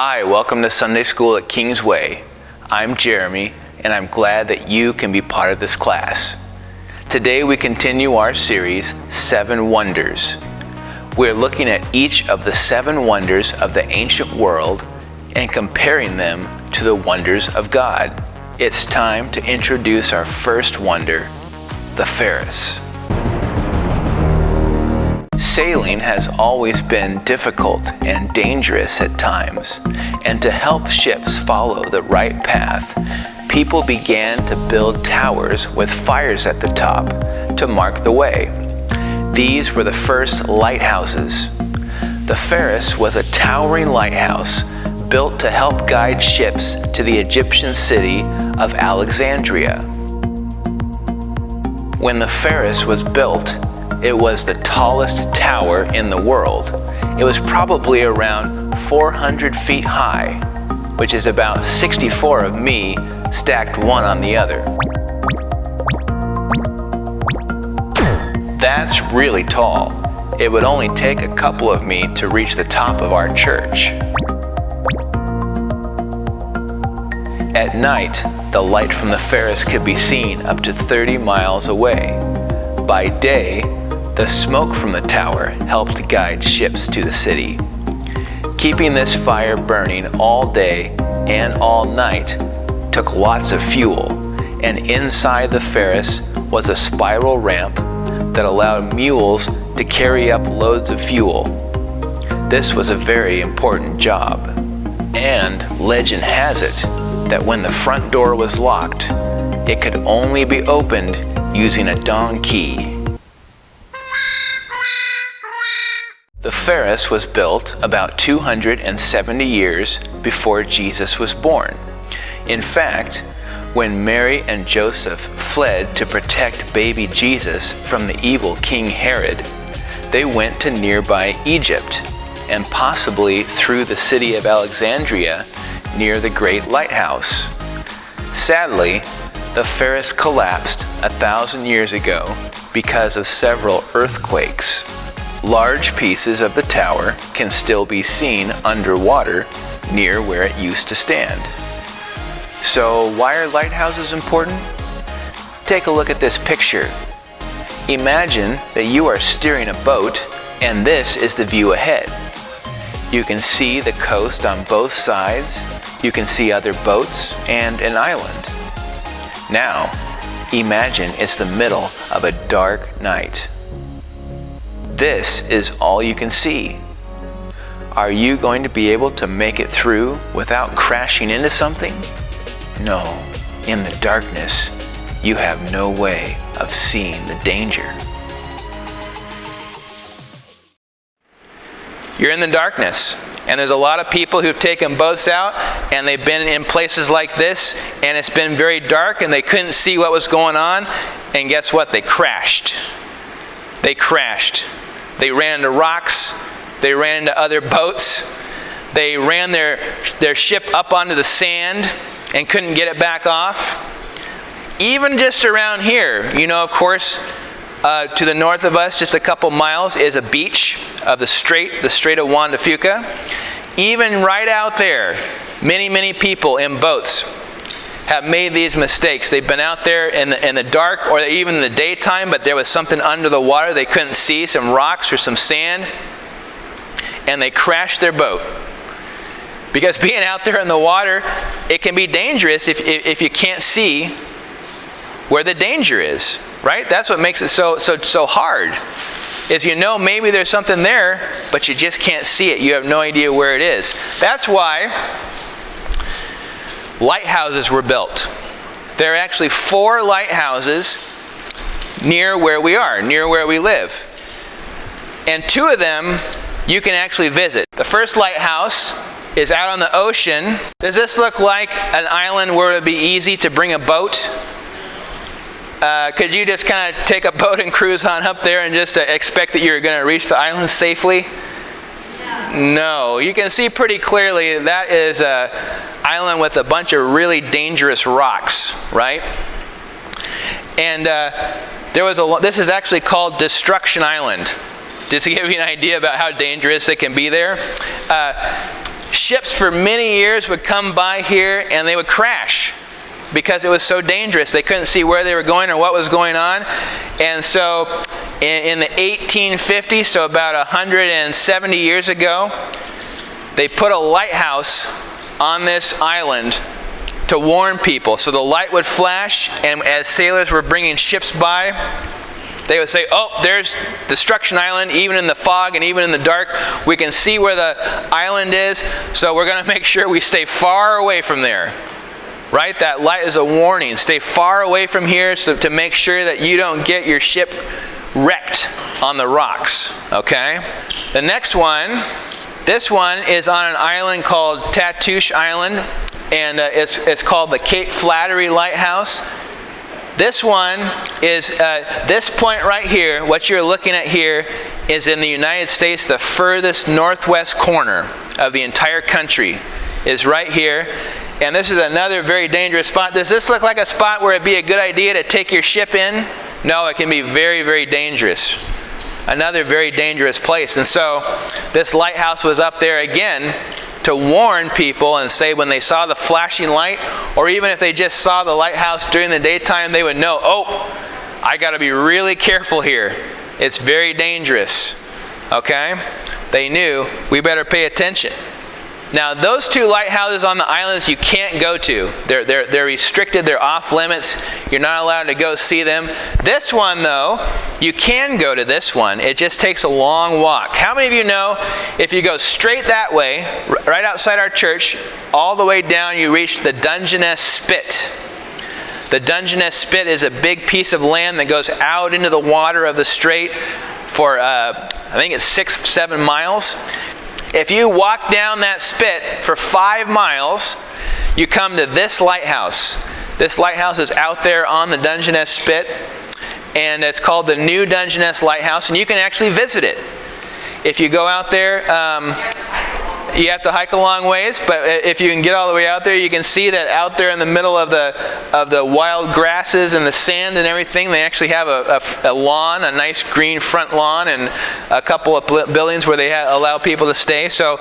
Hi, welcome to Sunday School at Kingsway. I'm Jeremy, and I'm glad that you can be part of this class. Today we continue our series, 7 Wonders. We're looking at each of the 7 wonders of the ancient world and comparing them to the wonders of God. It's time to introduce our first wonder, the Ferris. Sailing has always been difficult and dangerous at times, and to help ships follow the right path, people began to build towers with fires at the top to mark the way. These were the first lighthouses. The Ferris was a towering lighthouse built to help guide ships to the Egyptian city of Alexandria. When the Ferris was built, it was the tallest tower in the world. It was probably around 400 feet high, which is about 64 of me stacked one on the other. That's really tall. It would only take a couple of me to reach the top of our church. At night, the light from the Ferris could be seen up to 30 miles away. By day, the smoke from the tower helped guide ships to the city. Keeping this fire burning all day and all night took lots of fuel, and inside the Ferris was a spiral ramp that allowed mules to carry up loads of fuel. This was a very important job, and legend has it that when the front door was locked, it could only be opened using a donkey. The Ferris was built about 270 years before Jesus was born. In fact, when Mary and Joseph fled to protect baby Jesus from the evil King Herod, they went to nearby Egypt and possibly through the city of Alexandria near the Great Lighthouse. Sadly, the Ferris collapsed 1,000 years ago because of several earthquakes. Large pieces of the tower can still be seen underwater near where it used to stand. So why are lighthouses important? Take a look at this picture. Imagine that you are steering a boat and this is the view ahead. You can see the coast on both sides, you can see other boats and an island. Now, imagine it's the middle of a dark night. This is all you can see. Are you going to be able to make it through without crashing into something? No, in the darkness, you have no way of seeing the danger. You're in the darkness, and there's a lot of people who've taken boats out, and they've been in places like this, and it's been very dark, and they couldn't see what was going on, and guess what? They crashed. They crashed. They ran into rocks, they ran into other boats, they ran their ship up onto the sand and couldn't get it back off. Even just around here, of course, to the north of us, just a couple miles, is a beach of the Strait of Juan de Fuca. Even right out there, many, many people in boats have made these mistakes. They've been out there in the dark or even in the daytime, but there was something under the water they couldn't see, some rocks or some sand, and they crashed their boat. Because being out there in the water, it can be dangerous if you can't see where the danger is, right? That's what makes it so hard, is maybe there's something there, but you just can't see it. You have no idea where it is. That's why lighthouses were built. There are actually 4 lighthouses near where we are, near where we live. And 2 of them you can actually visit. The first lighthouse is out on the ocean. Does this look like an island where it would be easy to bring a boat? Could you just kind of take a boat and cruise on up there and just expect that you're going to reach the island safely? No, you can see pretty clearly that is an island with a bunch of really dangerous rocks, right? And this is actually called Destruction Island. Just to give you an idea about how dangerous it can be there. ships for many years would come by here and they would crash because it was so dangerous. They couldn't see where they were going or what was going on. And so in the 1850s, so about 170 years ago, they put a lighthouse on this island to warn people. So the light would flash, and as sailors were bringing ships by, they would say, oh, there's Destruction Island. Even in the fog and even in the dark, we can see where the island is, so we're going to make sure we stay far away from there. Right? That light is a warning. Stay far away from here so to make sure that you don't get your ship wrecked on the rocks. Okay? The next one, this one is on an island called Tatoosh Island, and it's called the Cape Flattery Lighthouse. This one is, this point right here, what you're looking at here, is in the United States, the furthest northwest corner of the entire country is right here. And this is another very dangerous spot. Does this look like a spot where it'd be a good idea to take your ship in? No, it can be very, very dangerous. Another very dangerous place. And so this lighthouse was up there again to warn people and say when they saw the flashing light, or even if they just saw the lighthouse during the daytime, they would know, oh, I got to be really careful here. It's very dangerous. Okay? They knew we better pay attention. Now, those two lighthouses on the islands you can't go to. They're restricted. They're off limits. You're not allowed to go see them. This one, though, you can go to this one. It just takes a long walk. How many of you know if you go straight that way, right outside our church, all the way down, you reach the Dungeness Spit. The Dungeness Spit is a big piece of land that goes out into the water of the strait for, I think it's 6-7 miles. If you walk down that spit for 5 miles, you come to this lighthouse. This lighthouse is out there on the Dungeness Spit, and it's called the New Dungeness Lighthouse, and you can actually visit it. If you go out there, you have to hike a long ways, but if you can get all the way out there, you can see that out there in the middle of the wild grasses and the sand and everything, they actually have a lawn, a nice green front lawn, and a couple of buildings where they allow people to stay. So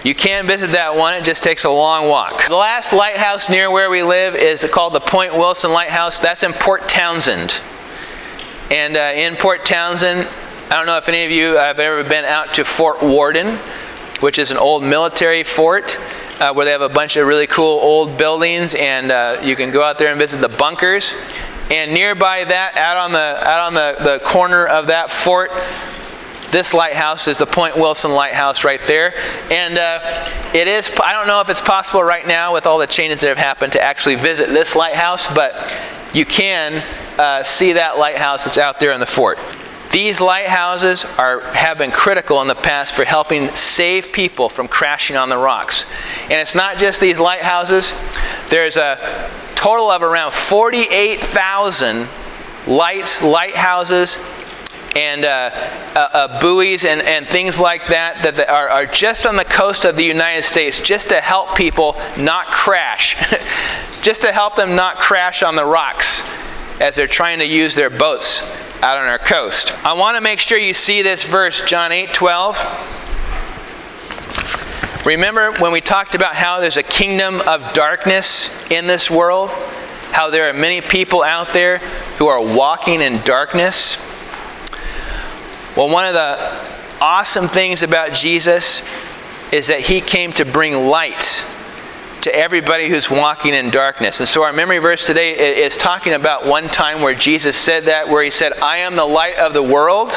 you can visit that one. It just takes a long walk. The last lighthouse near where we live is called the Point Wilson Lighthouse. That's in Port Townsend. And in Port Townsend, I don't know if any of you have ever been out to Fort Worden, which is an old military fort where they have a bunch of really cool old buildings, and you can go out there and visit the bunkers. And nearby that, out on the corner of that fort, this lighthouse is the Point Wilson Lighthouse right there. And it is, I don't know if it's possible right now with all the changes that have happened to actually visit this lighthouse, but you can see that lighthouse that's out there in the fort. These lighthouses have been critical in the past for helping save people from crashing on the rocks. And it's not just these lighthouses. There's a total of around 48,000 lighthouses, and buoys and things like that are just on the coast of the United States, just to help people not crash. Just to help them not crash on the rocks as they're trying to use their boats out on our coast. I want to make sure you see this verse, John 8:12. Remember when we talked about how there's a kingdom of darkness in this world? How there are many people out there who are walking in darkness? Well, one of the awesome things about Jesus is that he came to bring light to everybody who's walking in darkness. And so our memory verse today is talking about one time where Jesus said that, where he said, I am the light of the world.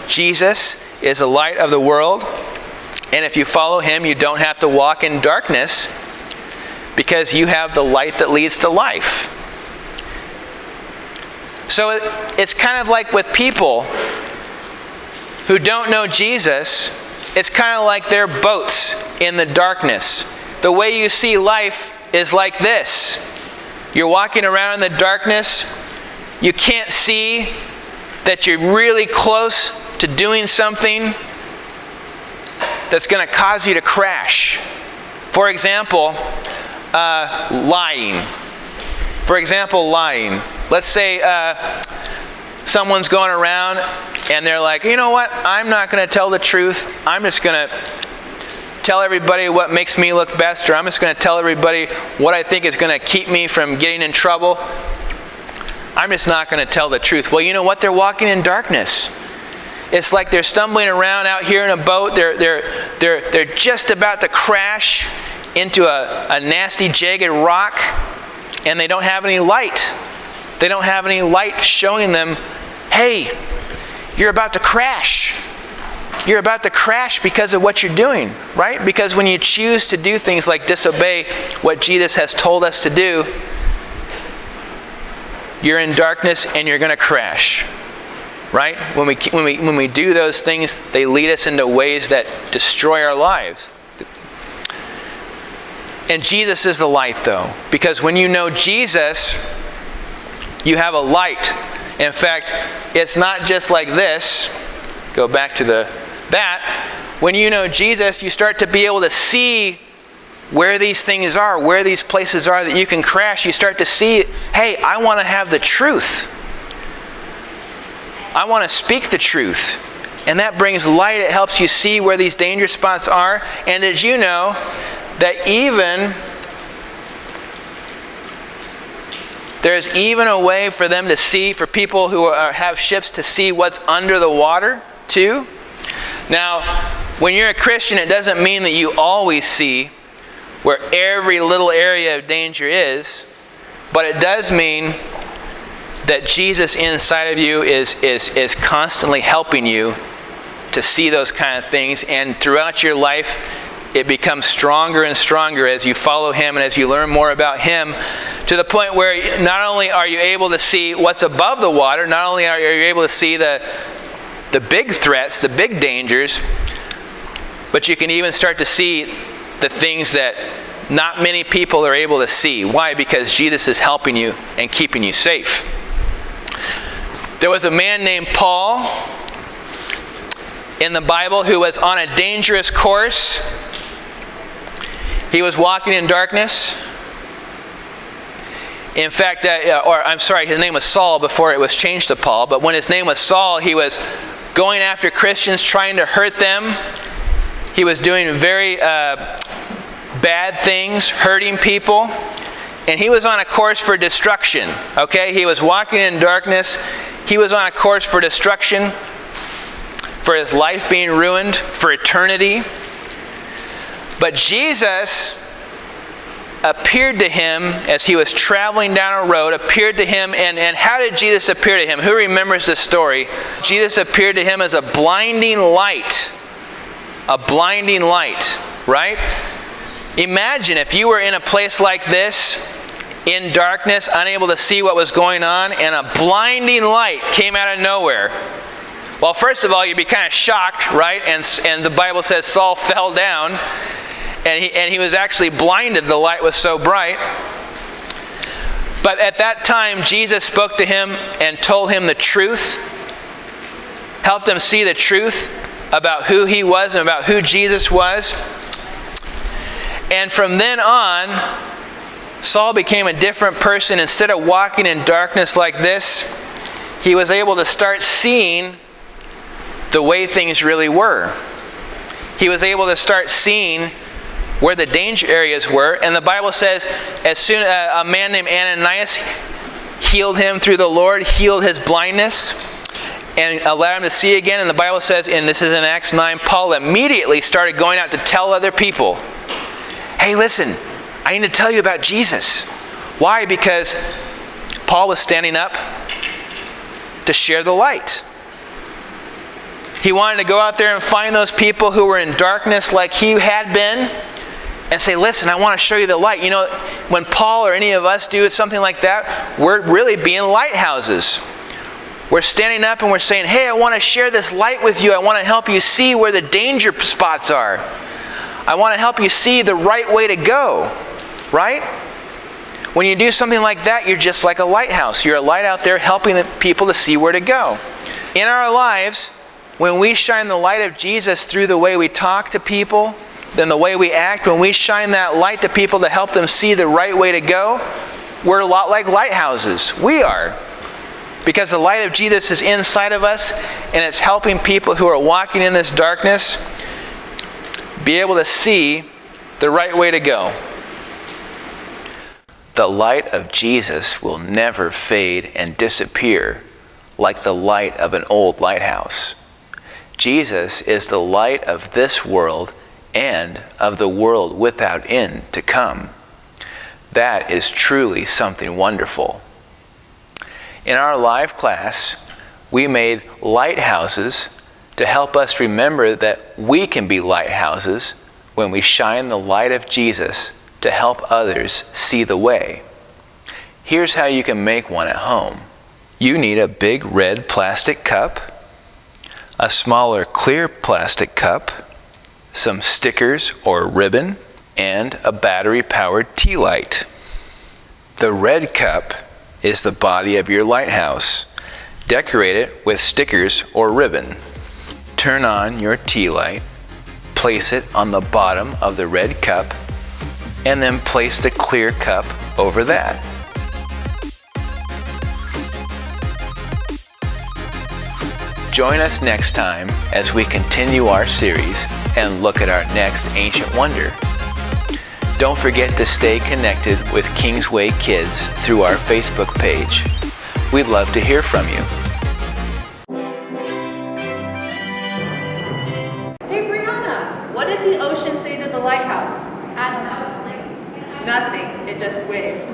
Jesus is the light of the world. And if you follow him, you don't have to walk in darkness because you have the light that leads to life. So it's kind of like with people who don't know Jesus, it's kind of like their boats in the darkness. The way you see life is like this. You're walking around in the darkness. You can't see that you're really close to doing something that's going to cause you to crash. For example, lying. For example, lying. Let's say someone's going around and they're like, you know what? I'm not going to tell the truth. I'm just going to tell everybody what makes me look best, or I'm just going to tell everybody what I think is going to keep me from getting in trouble. I'm just not going to tell the truth. Well, you know what? They're walking in darkness. It's like they're stumbling around out here in a boat. They're just about to crash into a nasty, jagged rock, and they don't have any light. They don't have any light showing them, hey, you're about to crash. You're about to crash because of what you're doing, right? Because when you choose to do things like disobey what Jesus has told us to do, you're in darkness and you're going to crash. Right? When we do those things, they lead us into ways that destroy our lives. And Jesus is the light, though. Because when you know Jesus, you have a light. In fact, it's not just like this. Go back to that. When you know Jesus, you start to be able to see where these things are, where these places are that you can crash. You start to see, hey, I want to have the truth. I want to speak the truth. And that brings light. It helps you see where these danger spots are. And did you know that there's even a way for them to see, for people who have ships to see what's under the water too? Now, when you're a Christian, it doesn't mean that you always see where every little area of danger is. But it does mean that Jesus inside of you is constantly helping you to see those kind of things. And throughout your life, it becomes stronger and stronger as you follow Him and as you learn more about Him, to the point where not only are you able to see what's above the water, not only are you able to see the big threats, the big dangers, but you can even start to see the things that not many people are able to see. Why? Because Jesus is helping you and keeping you safe. There was a man named Paul in the Bible who was on a dangerous course. He was walking in darkness. In fact, his name was Saul before it was changed to Paul. But when his name was Saul, he was going after Christians, trying to hurt them. He was doing very bad things, hurting people. And he was on a course for destruction. Okay? He was walking in darkness. He was on a course for destruction, for his life being ruined, for eternity. But Jesus appeared to him as he was traveling down a road, appeared to him, and how did Jesus appear to him? Who remembers this story? Jesus appeared to him as a blinding light. A blinding light, right? Imagine if you were in a place like this, in darkness, unable to see what was going on, and a blinding light came out of nowhere. Well, first of all, you'd be kind of shocked, right? And the Bible says Saul fell down, and he was actually blinded. The light was so bright. But at that time, Jesus spoke to him and told him the truth, helped him see the truth about who he was and about who Jesus was. And from then on, Saul became a different person. Instead of walking in darkness like this, he was able to start seeing the way things really were. He was able to start seeing where the danger areas were. And the Bible says, as soon a man named Ananias healed him through the Lord, healed his blindness, and allowed him to see again. And the Bible says, and this is in Acts 9, Paul immediately started going out to tell other people, hey, listen, I need to tell you about Jesus. Why? Because Paul was standing up to share the light. He wanted to go out there and find those people who were in darkness like he had been and say, listen, I want to show you the light. You know, when Paul or any of us do something like that, we're really being lighthouses. We're standing up and we're saying, hey, I want to share this light with you. I want to help you see where the danger spots are. I want to help you see the right way to go. Right? When you do something like that, you're just like a lighthouse. You're a light out there helping the people to see where to go. In our lives, when we shine the light of Jesus through the way we talk to people, then the way we act, when we shine that light to people to help them see the right way to go, we're a lot like lighthouses. We are. Because the light of Jesus is inside of us, and it's helping people who are walking in this darkness. be able to see the right way to go. The light of Jesus will never fade and disappear like the light of an old lighthouse. Jesus is the light of this world and of the world without end to come. That is truly something wonderful. In our live class, we made lighthouses to help us remember that we can be lighthouses when we shine the light of Jesus to help others see the way. Here's how you can make one at home. You need a big red plastic cup, a smaller clear plastic cup, some stickers or ribbon, and a battery-powered tea light. The red cup is the body of your lighthouse. Decorate it with stickers or ribbon. Turn on your tea light, place it on the bottom of the red cup, and then place the clear cup over that. Join us next time as we continue our series and look at our next ancient wonder. Don't forget to stay connected with Kingsway Kids through our Facebook page. We'd love to hear from you. Hey Brianna, what did the ocean say to the lighthouse? I don't know. Nothing. It just waved.